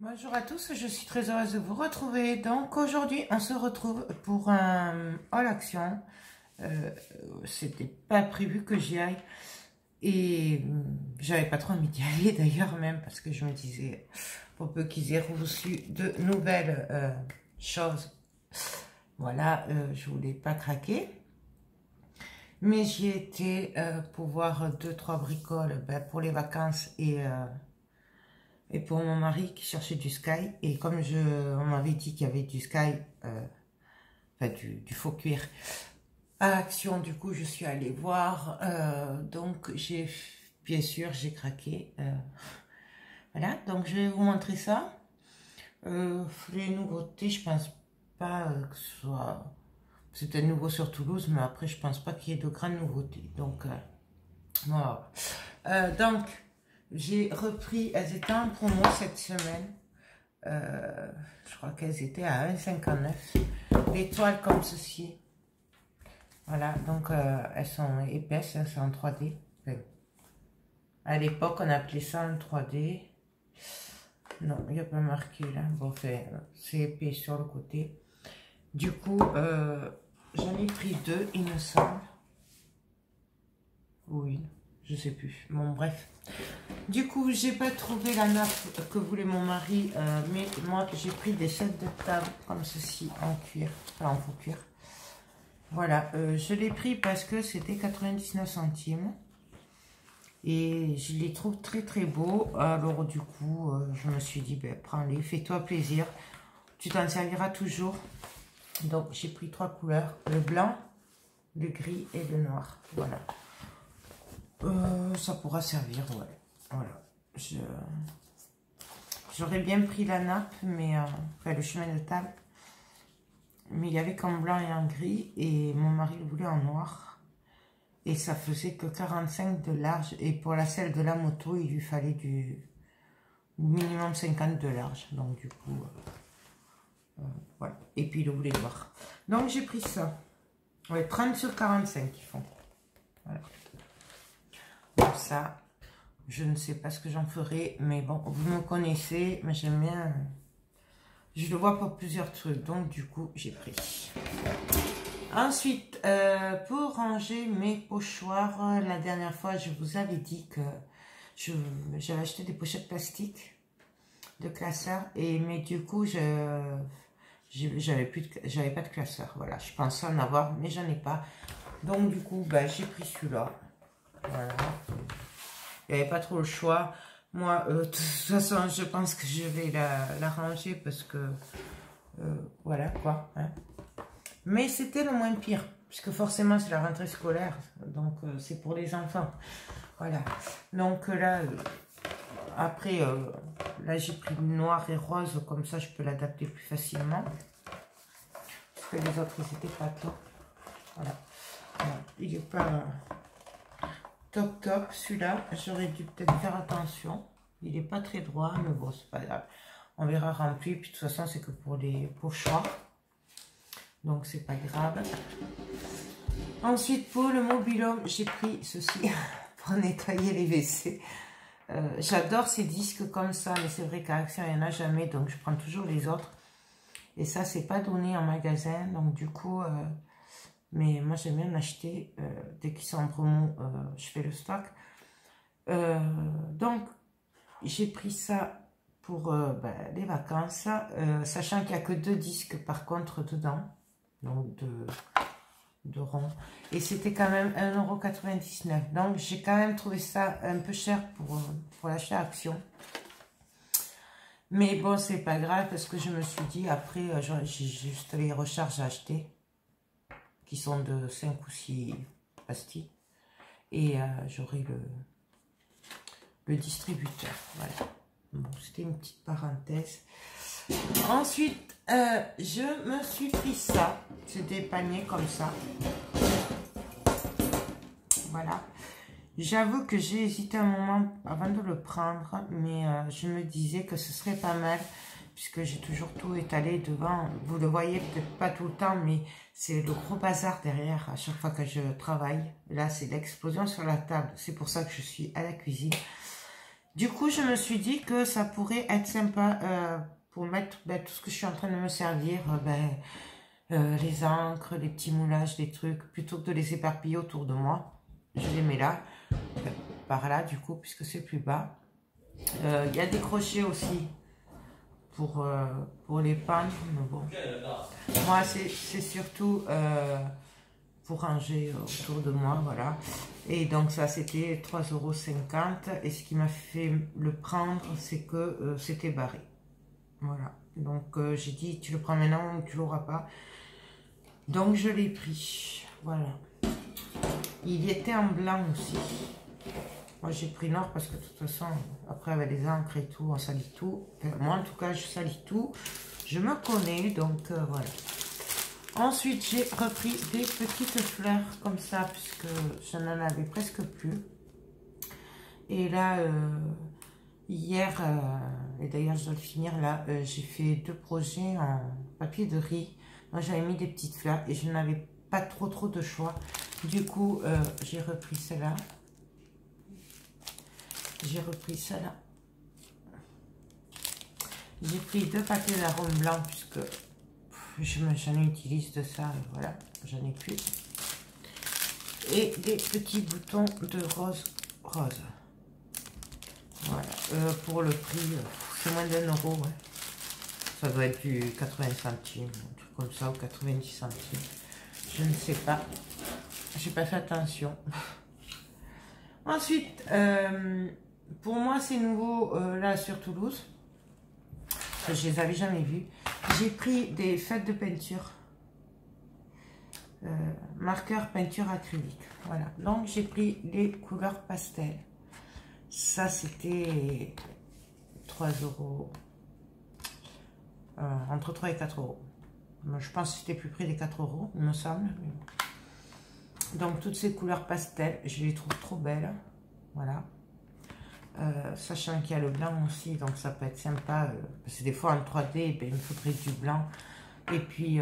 Bonjour à tous, je suis très heureuse de vous retrouver. Donc aujourd'hui, on se retrouve pour un haul action. C'était pas prévu que j'y aille et j'avais pas trop envie d'y aller d'ailleurs même parce que je me disais pour peu qu'ils aient reçu de nouvelles choses. Voilà, je voulais pas craquer. Mais j'y étais pour voir 2-3 bricoles pour les vacances et pour mon mari qui cherchait du Sky. Et comme on m'avait dit qu'il y avait du Sky, enfin du faux cuir à Action, du coup je suis allée voir. Donc bien sûr j'ai craqué. Voilà, donc je vais vous montrer ça. Les nouveautés, je pense pas que ce soit... C'est peut-être nouveau sur Toulouse, mais après je pense pas qu'il y ait de grandes nouveautés. Donc voilà. Donc j'ai repris, elles étaient en promo cette semaine. Je crois qu'elles étaient à 1,59. Des toiles comme ceci. Voilà, donc elles sont épaisses, elles sont en 3D. Enfin, à l'époque, on appelait ça en 3D. Non, il n'y a pas marqué là. Bon, enfin, c'est épais sur le côté. Du coup, j'en ai pris deux, il me semble. Oui, je sais plus. Bon, bref. Du coup, j'ai pas trouvé la nappe que voulait mon mari, mais moi j'ai pris des sets de table comme ceci en cuir, enfin en faux cuir. Voilà, je l'ai pris parce que c'était 99 centimes et je les trouve très très beaux. Alors du coup, je me suis dit, ben, prends-les, fais-toi plaisir, tu t'en serviras toujours. Donc j'ai pris 3 couleurs, le blanc, le gris et le noir. Voilà. Ça pourra servir, ouais. Voilà. J'aurais bien pris la nappe, mais enfin le chemin de table. Mais il y avait qu'en blanc et en gris. Et mon mari le voulait en noir. Et ça faisait que 45 de large. Et pour la selle de la moto, il lui fallait du minimum 50 de large. Donc du coup, voilà. Et puis il le voulait noir. Donc j'ai pris ça. Ouais, 30 sur 45 ils font. Voilà. Donc ça, je ne sais pas ce que j'en ferai, mais bon, vous me connaissez, mais j'aime bien, je le vois pour plusieurs trucs, donc du coup, j'ai pris. Ensuite, pour ranger mes pochoirs, la dernière fois, je vous avais dit que j'avais acheté des pochettes plastiques de classeur, mais du coup, j'avais pas de classeur, voilà, je pensais en avoir, mais j'en ai pas, donc du coup, ben, j'ai pris celui-là, voilà. Il n'y avait pas trop le choix. Moi, de toute façon, je pense que je vais la ranger parce que, voilà quoi. Hein. Mais c'était le moins pire, puisque forcément, c'est la rentrée scolaire. Donc, c'est pour les enfants. Voilà. Donc là, après, là, j'ai pris noir et rose. Comme ça, je peux l'adapter plus facilement. Parce que les autres, ils n'étaient pas top. Voilà. Voilà. Il n'est pas... top, celui-là, j'aurais dû peut-être faire attention. Il n'est pas très droit, mais bon, c'est pas grave. On verra rempli, puis de toute façon, c'est que pour les pochoirs. Donc, c'est pas grave. Ensuite, pour le mobil-homme, j'ai pris ceci pour nettoyer les WC. J'adore ces disques comme ça, mais c'est vrai qu'à Action, il n'y en a jamais, donc je prends toujours les autres. Et ça, c'est pas donné en magasin, donc du coup... mais moi, j'aime bien en acheter. Dès qu'ils sont en promo, je fais le stock. Donc, j'ai pris ça pour les vacances. Sachant qu'il n'y a que 2 disques, par contre, dedans. Donc, de ronds. Et c'était quand même 1,99 €. Donc, j'ai quand même trouvé ça un peu cher pour l'acheter à Action. Mais bon, c'est pas grave parce que je me suis dit, après, j'ai juste les recharges à acheter. Qui sont de 5 ou 6 pastilles. Et j'aurai le distributeur. Voilà. Bon, c'était une petite parenthèse. Ensuite, je me suis pris ça. C'est des paniers comme ça. Voilà. J'avoue que j'ai hésité un moment avant de le prendre. Mais je me disais que ce serait pas mal. Puisque j'ai toujours tout étalé devant. Vous le voyez peut-être pas tout le temps, mais c'est le gros bazar derrière à chaque fois que je travaille. Là, c'est l'explosion sur la table. C'est pour ça que je suis à la cuisine. Du coup, je me suis dit que ça pourrait être sympa pour mettre tout ce que je suis en train de me servir, les encres, les petits moulages, des trucs, plutôt que de les éparpiller autour de moi. Je les mets là, par là du coup, puisque c'est plus bas. Il y a des crochets aussi pour les pendre, mais bon. Moi, c'est surtout pour ranger autour de moi, voilà. Et donc ça, c'était 3,50 €. Et ce qui m'a fait le prendre, c'est que c'était barré. Voilà. Donc j'ai dit, tu le prends maintenant ou tu l'auras pas. Donc je l'ai pris. Voilà. Il y était en blanc aussi. Moi j'ai pris noir parce que de toute façon, après avec les encres et tout, on salit tout. Enfin, moi en tout cas, je salis tout. Je me connais, donc voilà. Ensuite, j'ai repris des petites fleurs comme ça, puisque je n'en avais presque plus. Et là, hier, et d'ailleurs je dois le finir là, j'ai fait 2 projets en papier de riz. Moi j'avais mis des petites fleurs et je n'avais pas trop de choix. Du coup, j'ai repris celle-là. J'ai repris celle-là. J'ai pris 2 paquets d'arômes blancs puisque j'en utilise de ça, voilà, j'en ai plus. Et des petits boutons de rose. Voilà, pour le prix, c'est moins d'1 €, ouais. Ça doit être du 80 centimes, un truc comme ça, ou 90 centimes. Je ne sais pas. J'ai pas fait attention. Ensuite, pour moi, c'est nouveau là sur Toulouse. Je les avais jamais vus. J'ai pris des feuilles de peinture. Marqueur peinture acrylique. Voilà. Donc, j'ai pris les couleurs pastel. Ça, c'était 3 €. Entre 3 et 4 €. Moi, je pense que c'était plus près des 4 €, il me semble. Donc, toutes ces couleurs pastel, je les trouve trop belles. Voilà. Sachant qu'il y a le blanc aussi, donc ça peut être sympa. Parce que des fois, en 3D, ben, il me faudrait du blanc. Et puis,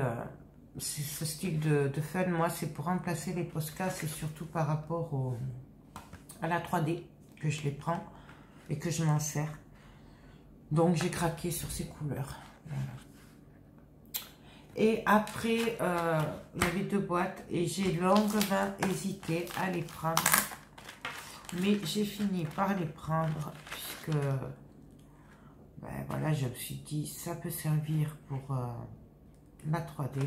ce style de fun, moi, c'est pour remplacer les Posca. C'est surtout par rapport à la 3D que je les prends et que je m'en sers. Donc, j'ai craqué sur ces couleurs. Voilà. Et après, il y avait 2 boîtes et j'ai longuement hésité à les prendre. Mais j'ai fini par les prendre puisque, ben voilà, je me suis dit, ça peut servir pour la 3D.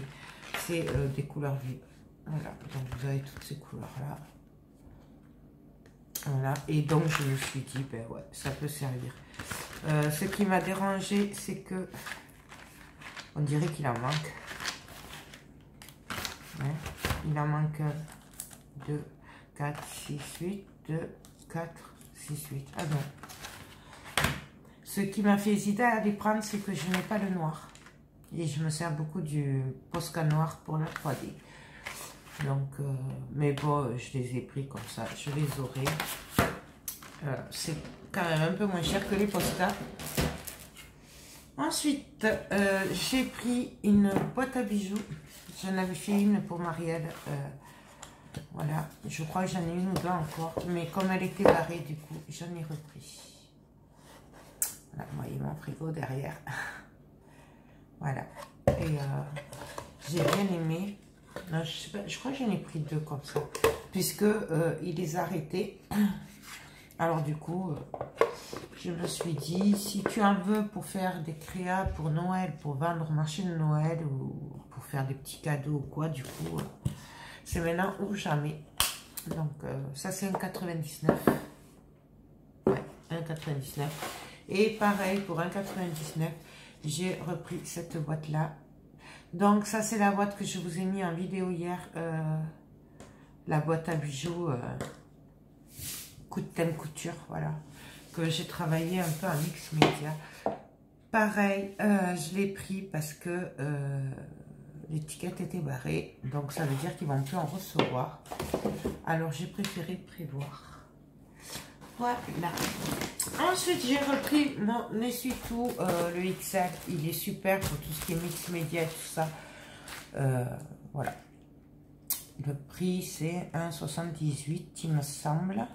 C'est des couleurs vives. Voilà, donc vous avez toutes ces couleurs-là. Voilà, et donc je me suis dit, ben ouais, ça peut servir. Ce qui m'a dérangé, c'est que on dirait qu'il en manque. Ouais, il en manque 2, 4, 6, 8, 2, 4, 6, 8. Ah non. Ce qui m'a fait hésiter à les prendre, c'est que je n'ai pas le noir. Et je me sers beaucoup du Posca noir pour la 3D. Donc, mais bon, je les ai pris comme ça. Je les aurai. C'est quand même un peu moins cher que les Posca. Ensuite, j'ai pris une boîte à bijoux. J'en avais fait une pour Marielle. Voilà, je crois que j'en ai une ou 2 encore. Mais comme elle était barrée, du coup, j'en ai repris. Voilà, vous voyez mon frigo derrière. Voilà. Et j'ai bien aimé. Non, je sais pas, je crois que j'en ai pris 2 comme ça. Puisque il les a arrêtés. Alors du coup, je me suis dit, si tu en veux pour faire des créas pour Noël, pour vendre au marché de Noël ou pour faire des petits cadeaux ou quoi, du coup, c'est maintenant ou jamais. Donc ça c'est 1,99 €. Ouais, 1,99 €. Et pareil, pour 1,99 €, j'ai repris cette boîte-là. Donc ça c'est la boîte que je vous ai mis en vidéo hier. La boîte à bijoux thème couture, voilà. Que j'ai travaillé un peu en mix média. Pareil, je l'ai pris parce que l'étiquette était barrée. Donc ça veut dire qu'ils vont plus en recevoir. Alors j'ai préféré prévoir. Voilà. Ensuite, j'ai repris mon essuie-tout, le XL. Il est super pour tout ce qui est mix média et tout ça. Voilà. Le prix, c'est 1,78 €, il me semble.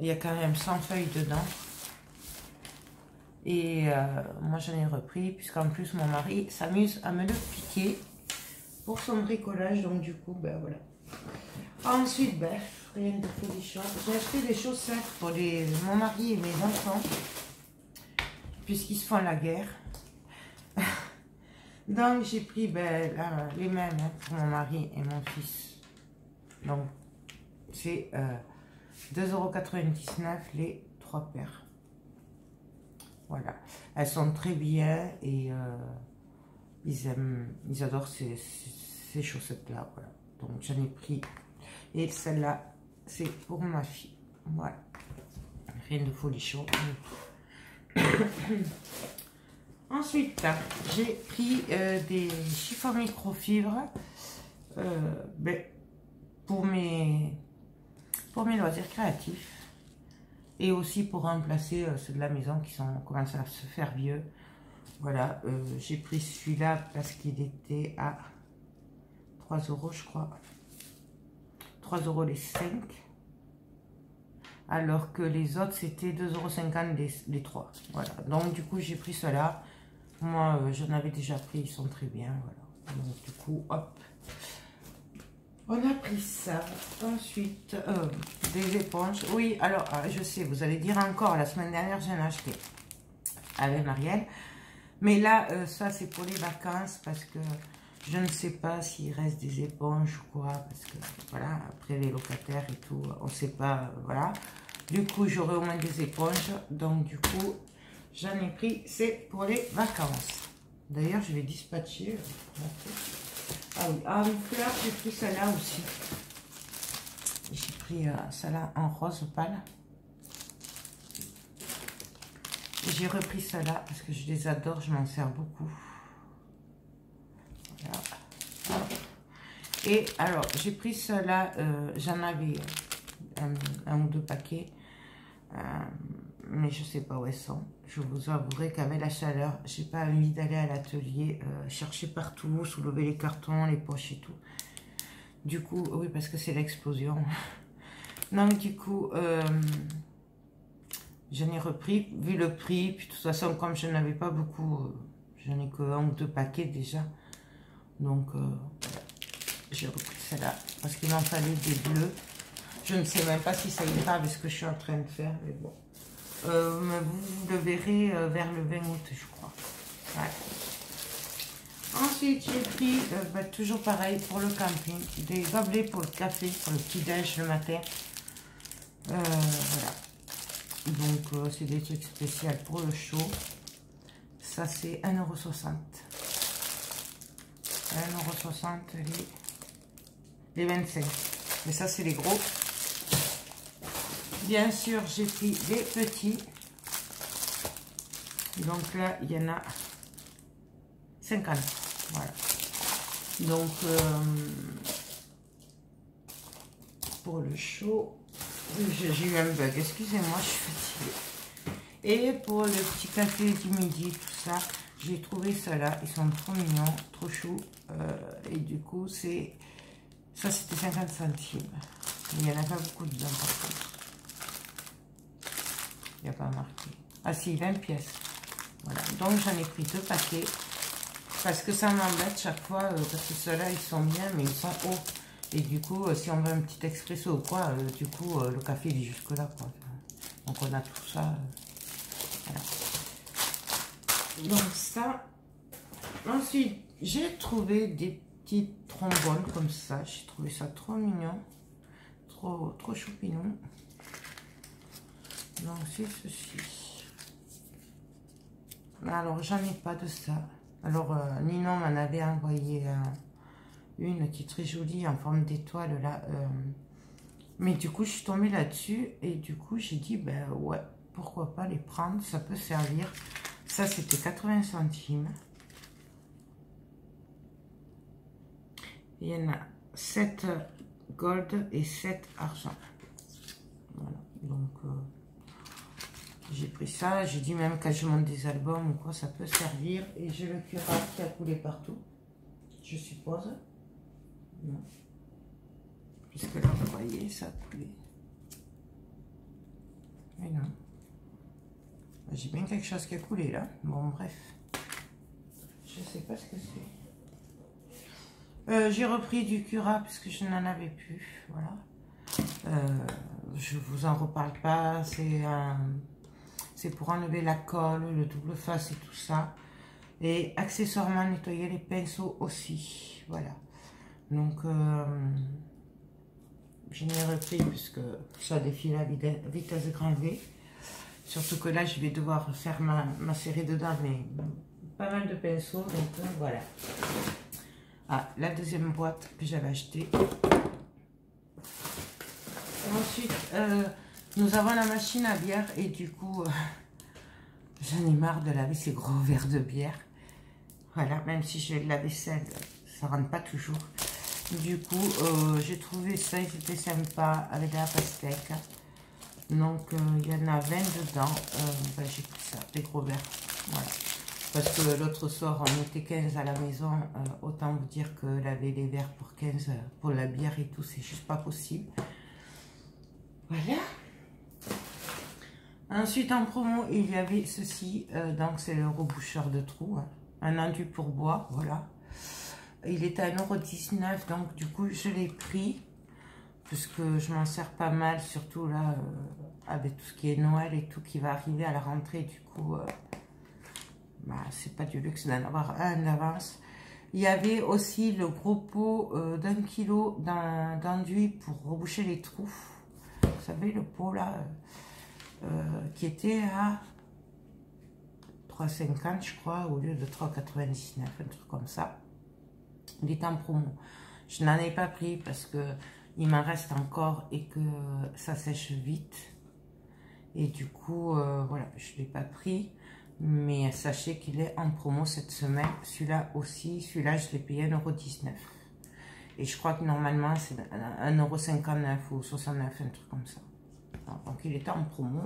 Il y a quand même 100 feuilles dedans. Et moi j'en ai repris, puisqu'en plus mon mari s'amuse à me le piquer pour son bricolage. Donc du coup, ben voilà. Ensuite, ben, rien de folichon. J'ai acheté des chaussettes pour mon mari et mes enfants, puisqu'ils se font la guerre. Donc j'ai pris ben, là, les mêmes hein, pour mon mari et mon fils. Donc c'est 2,99 € les 3 paires. Voilà, elles sont très bien et ils adorent ces chaussettes-là. Voilà. Donc j'en ai pris. Et celle-là, c'est pour ma fille. Voilà. Rien de folichon. Ensuite, j'ai pris des chiffons microfibres ben, pour mes loisirs créatifs. Et aussi pour remplacer ceux de la maison qui commencent à se faire vieux. Voilà, j'ai pris celui-là parce qu'il était à 3 € je crois. 3 € les 5. Alors que les autres c'était 2,50 € les 3. Voilà, donc du coup j'ai pris cela. Moi j'en avais déjà pris, ils sont très bien. Voilà, donc du coup hop. On a pris ça. Ensuite, des éponges. Oui, alors, je sais, vous allez dire encore, la semaine dernière, j'en ai acheté avec Marielle. Mais là, ça, c'est pour les vacances parce que je ne sais pas s'il reste des éponges ou quoi. Parce que, voilà, après les locataires et tout, on ne sait pas, voilà. Du coup, j'aurai au moins des éponges. Donc, du coup, j'en ai pris, c'est pour les vacances. D'ailleurs, je vais dispatcher. Ah oui, en fleurs, j'ai pris celle-là aussi. J'ai pris celle-là en rose pâle. J'ai repris celle-là parce que je les adore, je m'en sers beaucoup. Voilà. Et alors, j'ai pris celle-là, j'en avais un ou deux paquets. Mais je sais pas où elles sont. Je vous avouerai qu'avec la chaleur, j'ai pas envie d'aller à l'atelier chercher partout, soulever les cartons, les poches et tout. Du coup, oui, parce que c'est l'explosion. Donc du coup, j'en ai repris, vu le prix. Puis de toute façon, comme je n'avais pas beaucoup, j'en ai que 1 ou 2 paquets déjà. Donc, j'ai repris celle-là parce qu'il m'en fallait des bleus. Je ne sais même pas si ça ira avec ce que je suis en train de faire, mais bon. Vous le verrez vers le 20 août, je crois. Ouais. Ensuite, j'ai pris, toujours pareil, pour le camping, des gobelets pour le café, pour le petit-déj le matin. Voilà. Donc, c'est des trucs spéciaux pour le chaud. Ça, c'est 1,60 €. 1,60 € les 25. Mais ça, c'est les gros. Bien sûr, j'ai pris des petits. Donc là, il y en a 50. Voilà. Donc, pour le chaud, j'ai eu un bug. Excusez-moi, je suis fatiguée. Et pour le petit café du midi, tout ça, j'ai trouvé cela. Ils sont trop mignons, trop choux. Et du coup, c'est... Ça, c'était 50 centimes. Il n'y en a pas beaucoup dedans, par contre. Il n'y a pas marqué. Ah si, 20 pièces. Voilà. Donc, j'en ai pris 2 paquets. Parce que ça m'embête chaque fois. Parce que ceux-là, ils sont bien, mais ils sont hauts. Et du coup, si on veut un petit expresso ou quoi, du coup, le café, il est jusque-là, quoi. Donc, on a tout ça. Voilà. Donc, ça. Ensuite, j'ai trouvé des petites trombones comme ça. J'ai trouvé ça trop mignon. Trop choupinou. Donc, c'est ceci. Alors, j'en ai pas de ça. Alors, Ninon m'en avait envoyé une qui est très jolie en forme d'étoile là. Mais du coup, je suis tombée là-dessus. Et du coup, j'ai dit, ben ouais, pourquoi pas les prendre. Ça peut servir. Ça, c'était 80 centimes. Il y en a 7 gold et 7 argent. Voilà. Donc, j'ai pris ça. J'ai dit même quand je monte des albums ou quoi, ça peut servir. Et j'ai le curare qui a coulé partout. Je suppose. Non. Puisque là, vous voyez, ça a coulé. Mais non. J'ai bien quelque chose qui a coulé là. Bon, bref. Je sais pas ce que c'est. J'ai repris du Cura parce que je n'en avais plus. Voilà. Je vous en reparle pas. C'est pour enlever la colle, le double face et tout ça. Et accessoirement nettoyer les pinceaux aussi. Voilà. Donc, je n'ai repris puisque ça défile à vitesse grand V. Surtout que là, je vais devoir faire ma série dedans, mais pas mal de pinceaux. Donc, voilà. Ah, la deuxième boîte que j'avais achetée. Ensuite, nous avons la machine à bière et du coup, j'en ai marre de laver ces gros verres de bière. Voilà, même si j'ai de la vaisselle, ça rentre pas toujours. Du coup, j'ai trouvé ça, c'était sympa avec de la pastèque. Donc, il y en a 20 dedans. Ben, j'ai pris ça, des gros verres. Voilà. Parce que l'autre soir, on était 15 à la maison. Autant vous dire que laver les verres pour 15, pour la bière et tout, c'est juste pas possible. Voilà. Ensuite, en promo, il y avait ceci. Donc, c'est le reboucheur de trous. Hein. Un enduit pour bois, voilà. Il est à 1,19 €, donc du coup, je l'ai pris. Puisque je m'en sers pas mal, surtout là, avec tout ce qui est Noël et tout qui va arriver à la rentrée. Du coup, bah, c'est pas du luxe d'en avoir un d'avance. Il y avait aussi le gros pot d'1 kg d'enduit pour reboucher les trous. Vous savez, le pot là, qui était à 3,50 je crois, au lieu de 3,99, un truc comme ça. Il est en promo. Je n'en ai pas pris parce que il m'en reste encore et que ça sèche vite. Et du coup, voilà, je ne l'ai pas pris. Mais sachez qu'il est en promo cette semaine. Celui-là aussi, celui-là, je l'ai payé 1,19 €. Et je crois que normalement, c'est 1,59 € ou 69, un truc comme ça. Donc, il était en promo.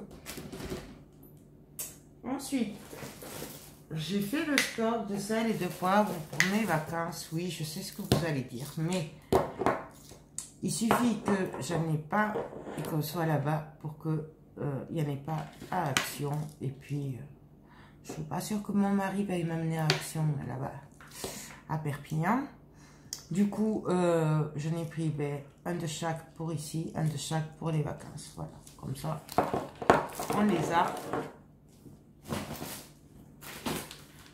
Ensuite, j'ai fait le stock de sel et de poivre pour mes vacances. Oui, je sais ce que vous allez dire, mais il suffit que je n'en ai pas et qu'on soit là-bas pour que il n'y en ait pas à Action. Et puis, je ne suis pas sûre que mon mari va m'amener à Action là-bas, à Perpignan. Du coup, je n'ai pris un de chaque pour ici, un de chaque pour les vacances. Voilà, comme ça, on les a.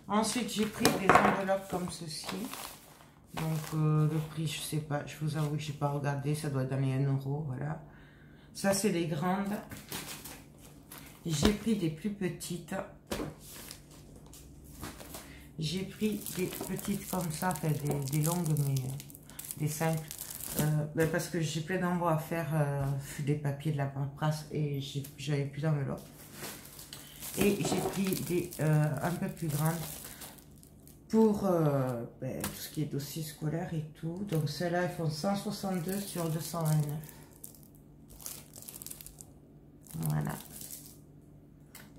Ensuite, j'ai pris des enveloppes comme ceci. Donc, le prix, je sais pas. Je vous avoue que je n'ai pas regardé. Ça doit donner 1 €. Voilà. Ça, c'est les grandes. J'ai pris des plus petites. J'ai pris des petites comme ça. Enfin, des longues, mais des simples. Parce que j'ai plein d'envois à faire. Des papiers, de la paperasse. Et j'avais plus d'enveloppes. Et j'ai pris des un peu plus grandes pour tout ce qui est dossier scolaire et tout. Donc celles-là, elles font 162 sur 229. Voilà.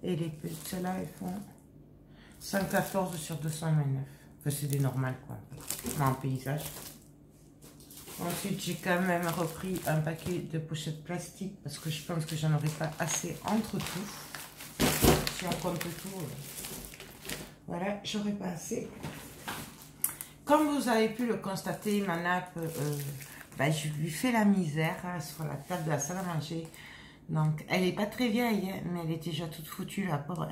Et les petites, celles-là, elles font 114 sur 229. Enfin, c'est des normales, quoi. En paysage. Ensuite, j'ai quand même repris un paquet de pochettes plastiques parce que je pense que j'en aurai pas assez entre tout. Si on compte tout, voilà, j'aurais pas assez. Comme vous avez pu le constater, ma nappe, je lui fais la misère hein, sur la table de la salle à manger. Donc, elle n'est pas très vieille, hein, mais elle est déjà toute foutue, la pauvre.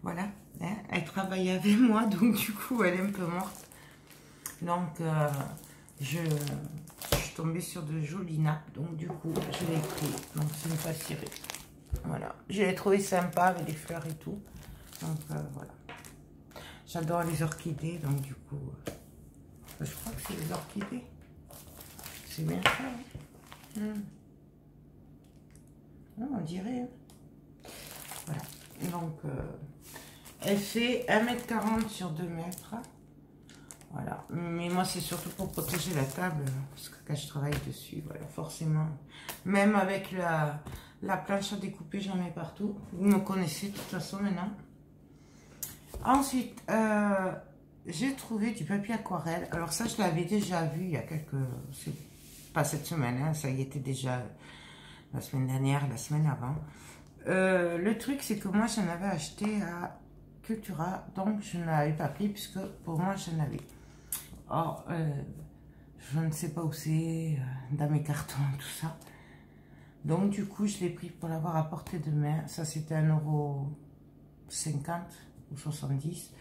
Voilà, hein, elle travaille avec moi, donc du coup, elle est un peu morte. Donc, je suis tombée sur de jolies nappes, donc du coup, je l'ai pris. Donc, c'est une fois cirée. Voilà, je l'ai trouvé sympa avec des fleurs et tout. Donc voilà. J'adore les orchidées, donc du coup, je crois que c'est les orchidées. C'est bien ça. Hein. On dirait. Voilà. Donc, elle fait 1,40 m sur 2 mètres. Voilà. Mais moi, c'est surtout pour protéger la table, parce que quand je travaille dessus, voilà, forcément. Même avec la planche à découper, j'en mets partout. Vous me connaissez de toute façon maintenant. Ensuite, j'ai trouvé du papier aquarelle. Alors ça, je l'avais déjà vu il y a quelques... Pas cette semaine, hein, ça y était déjà la semaine dernière, la semaine avant. Le truc, c'est que moi, j'en avais acheté à Cultura, donc je n'avais pas pris, puisque pour moi, j'en avais. Or, je ne sais pas où c'est, dans mes cartons, tout ça. Donc, du coup, je l'ai pris pour l'avoir à portée de main. Ça, c'était 1,50 € ou 70.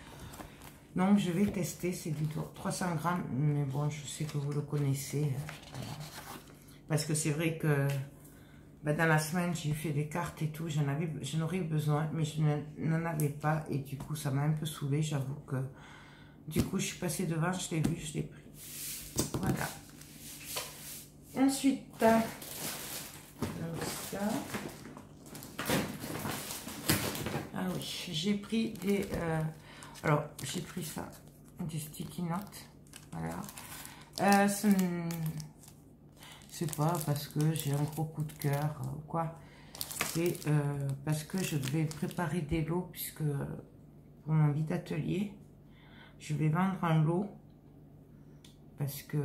Donc, je vais tester. C'est du 300 grammes, mais bon, je sais que vous le connaissez. Voilà. Parce que c'est vrai que ben, dans la semaine, j'ai fait des cartes et tout. J'en aurais eu besoin, mais je n'en avais pas. Et du coup, ça m'a un peu saoulée. J'avoue que du coup, je suis passée devant, je l'ai vu, je l'ai pris. Voilà. Ensuite, donc ça. Ah oui, j'ai pris des... alors, j'ai pris ça, des sticky notes. Voilà. C'est pas parce que j'ai un gros coup de cœur ou quoi. C'est parce que je vais préparer des lots, puisque pour mon vide atelier, je vais vendre un lot. Parce que,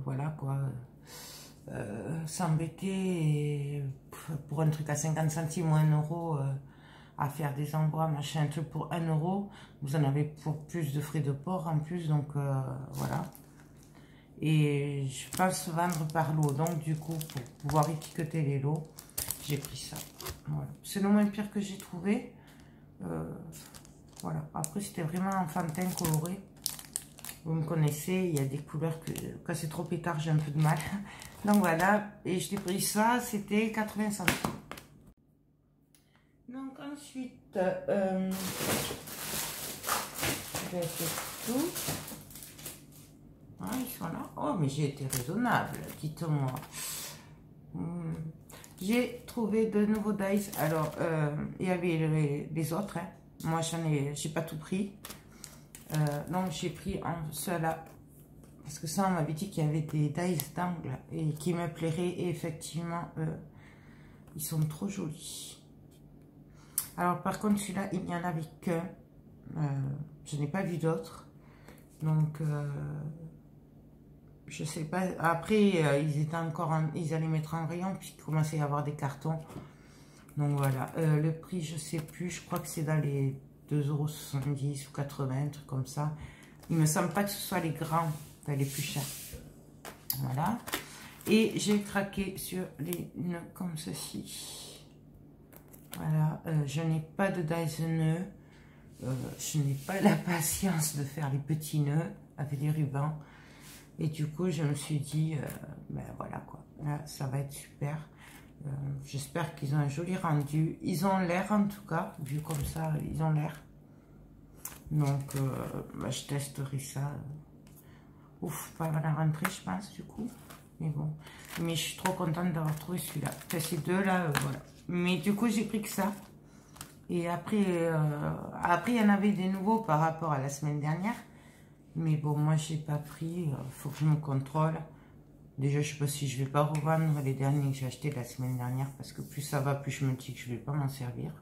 voilà quoi, s'embêter pour un truc à 50 centimes ou 1 € à faire des envois, machin, un truc pour 1 €, vous en avez pour plus de frais de port en plus, donc voilà. Et je pense vendre par lot, donc du coup, pour pouvoir étiqueter les lots, j'ai pris ça. Voilà. C'est le moins pire que j'ai trouvé. Voilà. Après, c'était vraiment enfantin coloré. Vous me connaissez, il y a des couleurs que quand c'est trop pétard, j'ai un peu de mal. Donc voilà, et je l'ai pris ça, c'était 80 centimes. Donc ensuite, je vais faire tout. Ah, ils sont là. Oh, mais j'ai été raisonnable, dites-moi. J'ai trouvé de nouveaux dice. Alors, il y avait les autres. Hein. Moi, j'ai pas tout pris. Donc, j'ai pris ceux-là. Parce que ça, on m'avait dit qu'il y avait des dice d'angle et qui me plairaient. Et effectivement, ils sont trop jolis. Alors, par contre, celui-là, il n'y en avait qu'un. Je n'ai pas vu d'autres. Donc, je sais pas. Après, ils étaient encore, ils allaient mettre en rayon puisqu'il commençait à y avoir des cartons. Donc voilà. Le prix, je sais plus. Je crois que c'est dans les 2,70 € ou 80, un truc comme ça. Il me semble pas que ce soit les grands, enfin, les plus chers. Voilà. Et j'ai craqué sur les nœuds comme ceci. Voilà. Je n'ai pas de dice nœuds. Je n'ai pas la patience de faire les petits nœuds avec les rubans. Et du coup, je me suis dit, ben voilà quoi, là, ça va être super. J'espère qu'ils ont un joli rendu. Ils ont l'air en tout cas, vu comme ça, ils ont l'air. Donc, ben, je testerai ça. Ouf, pas avant la rentrée, je pense, du coup. Mais bon, mais je suis trop contente d'avoir trouvé celui-là. Enfin, ces deux-là, voilà. Mais du coup, j'ai pris que ça. Et après, après, il y en avait des nouveaux par rapport à la semaine dernière. Mais bon, moi, j'ai pas pris. Il faut que je me contrôle. Déjà, je sais pas si je vais pas revendre les derniers que j'ai achetés la semaine dernière. Parce que plus ça va, plus je me dis que je vais pas m'en servir.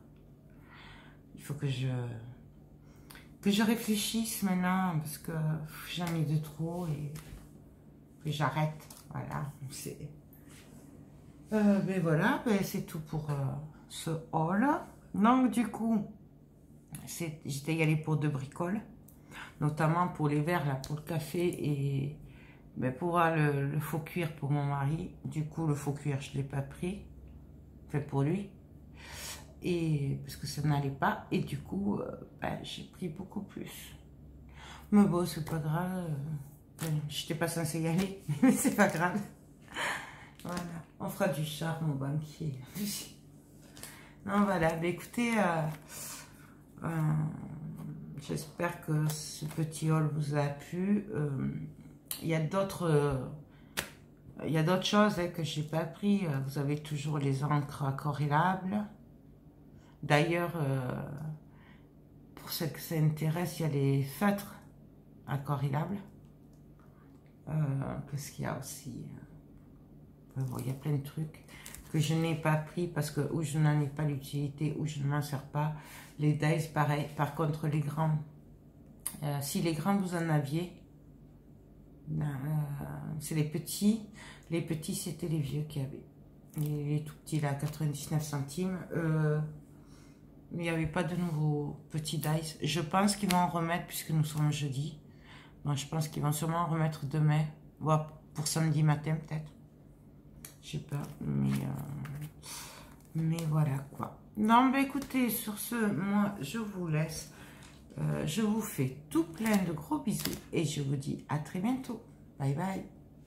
Il faut que je réfléchisse maintenant. Parce que j'en ai de trop et que j'arrête. Voilà. Ben voilà, ben c'est tout pour ce haul. Donc, du coup, j'étais y allée pour 2 bricoles. Notamment pour les verres, là, pour le café et ben, pour le faux cuir pour mon mari. Du coup, le faux cuir, je ne l'ai pas pris. Fait pour lui. Et parce que ça n'allait pas. Et du coup, ben, j'ai pris beaucoup plus. Mais bon, c'est pas grave. Je n'étais pas censée y aller, mais c'est pas grave. Voilà. On fera du charme au banquier. Non, voilà. Ben, écoutez, j'espère que ce petit haul vous a plu. Il y a d'autres choses hein, que j'ai pas pris. Vous avez toujours les encres aquarellables. D'ailleurs, pour ceux que ça intéresse, il y a les feutres aquarellables. Qu'est-ce qu'il y a aussi? Bon, il y a plein de trucs que je n'ai pas pris parce que ou je n'en ai pas l'utilité ou je ne m'en sers pas. Les dice, pareil. Par contre, les grands, si les grands vous en aviez, c'est les petits. Les petits, c'était les vieux qui avaient. Il est tout petit là, 99 centimes. Il n'y avait pas de nouveaux petits dice. Je pense qu'ils vont en remettre puisque nous sommes jeudi. Bon, je pense qu'ils vont sûrement en remettre demain. Ou pour samedi matin peut-être. Je sais pas. Mais voilà quoi. Non, bah écoutez, sur ce, moi je vous laisse. Je vous fais tout plein de gros bisous. Et je vous dis à très bientôt. Bye bye.